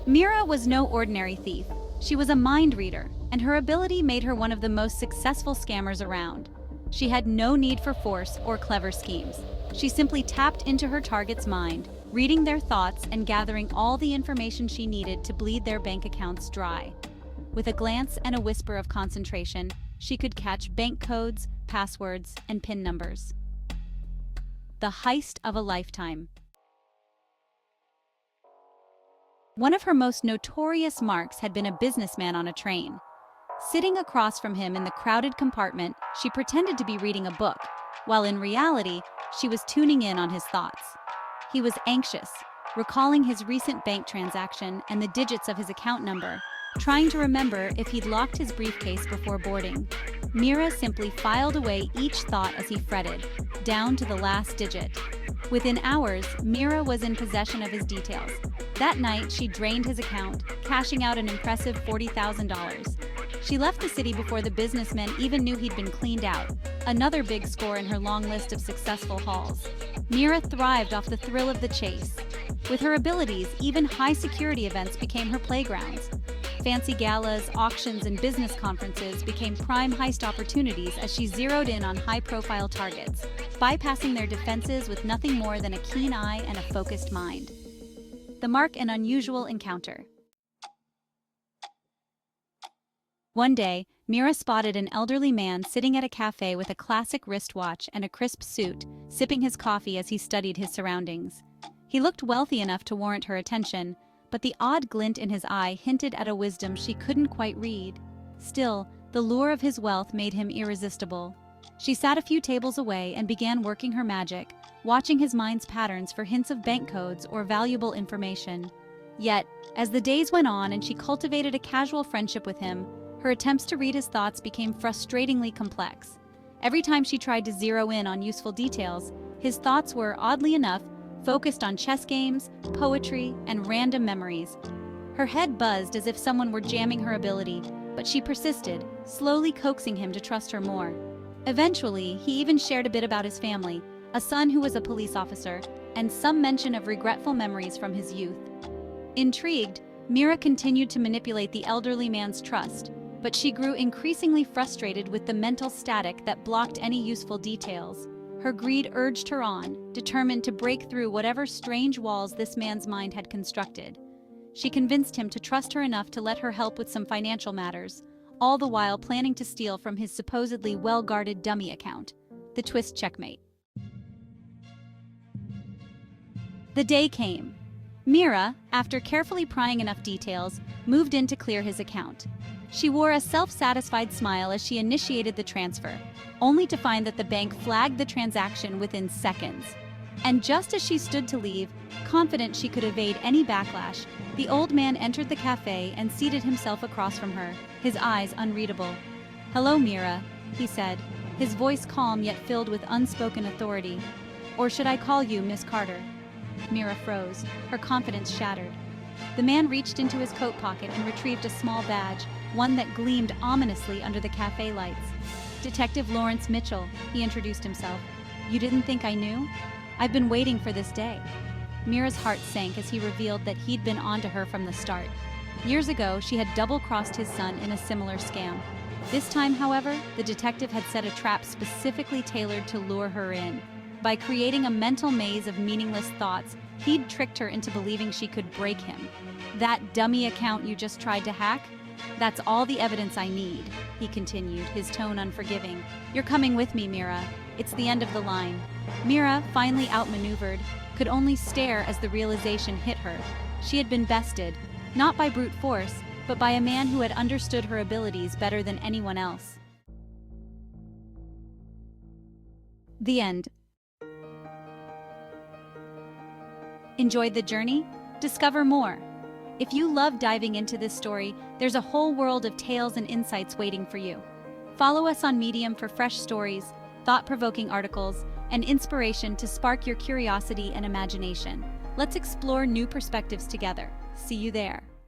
Mira was no ordinary thief. She was a mind reader, and her ability made her one of the most successful scammers around. She had no need for force or clever schemes. She simply tapped into her target's mind, reading their thoughts and gathering all the information she needed to bleed their bank accounts dry. With a glance and a whisper of concentration, she could catch bank codes, passwords, and PIN numbers. The heist of a lifetime. One of her most notorious marks had been a businessman on a train. Sitting across from him in the crowded compartment, she pretended to be reading a book, while in reality, she was tuning in on his thoughts. He was anxious, recalling his recent bank transaction and the digits of his account number, trying to remember if he'd locked his briefcase before boarding. Mira simply filed away each thought as he fretted, down to the last digit. Within hours, Mira was in possession of his details. That night, she drained his account, cashing out an impressive $40,000. She left the city before the businessman even knew he'd been cleaned out, another big score in her long list of successful hauls. Mira thrived off the thrill of the chase. With her abilities, even high-security events became her playgrounds. Fancy galas, auctions, and business conferences became prime heist opportunities as she zeroed in on high-profile targets, bypassing their defenses with nothing more than a keen eye and a focused mind. The mark an unusual encounter. One day, Mira spotted an elderly man sitting at a cafe with a classic wristwatch and a crisp suit, sipping his coffee as he studied his surroundings. He looked wealthy enough to warrant her attention, but the odd glint in his eye hinted at a wisdom she couldn't quite read. Still, the lure of his wealth made him irresistible. She sat a few tables away and began working her magic, watching his mind's patterns for hints of bank codes or valuable information. Yet, as the days went on and she cultivated a casual friendship with him, her attempts to read his thoughts became frustratingly complex. Every time she tried to zero in on useful details, his thoughts were, oddly enough, focused on chess games, poetry, and random memories. Her head buzzed as if someone were jamming her ability, but she persisted, slowly coaxing him to trust her more. Eventually, he even shared a bit about his family, a son who was a police officer, and some mention of regretful memories from his youth. Intrigued, Mira continued to manipulate the elderly man's trust, but she grew increasingly frustrated with the mental static that blocked any useful details. Her greed urged her on, determined to break through whatever strange walls this man's mind had constructed. She convinced him to trust her enough to let her help with some financial matters, all the while planning to steal from his supposedly well-guarded dummy account. The twist checkmate. The day came. Mira, after carefully prying enough details, moved in to clear his account. She wore a self-satisfied smile as she initiated the transfer, only to find that the bank flagged the transaction within seconds. And just as she stood to leave, confident she could evade any backlash, the old man entered the cafe and seated himself across from her, his eyes unreadable. "Hello, Mira," he said, his voice calm yet filled with unspoken authority. "Or should I call you Miss Carter?" Mira froze, her confidence shattered. The man reached into his coat pocket and retrieved a small badge, one that gleamed ominously under the cafe lights. "Detective Lawrence Mitchell," he introduced himself. "You didn't think I knew? I've been waiting for this day." Mira's heart sank as he revealed that he'd been onto her from the start. Years ago, she had double-crossed his son in a similar scam. This time, however, the detective had set a trap specifically tailored to lure her in. By creating a mental maze of meaningless thoughts, he'd tricked her into believing she could break him. "That dummy account you just tried to hack? That's all the evidence I need," he continued, his tone unforgiving. "You're coming with me, Mira. It's the end of the line." Mira, finally outmaneuvered, could only stare as the realization hit her. She had been bested, not by brute force, but by a man who had understood her abilities better than anyone else. The end. Enjoyed the journey? Discover more. If you love diving into this story, there's a whole world of tales and insights waiting for you. Follow us on Medium for fresh stories, thought-provoking articles, and inspiration to spark your curiosity and imagination. Let's explore new perspectives together. See you there.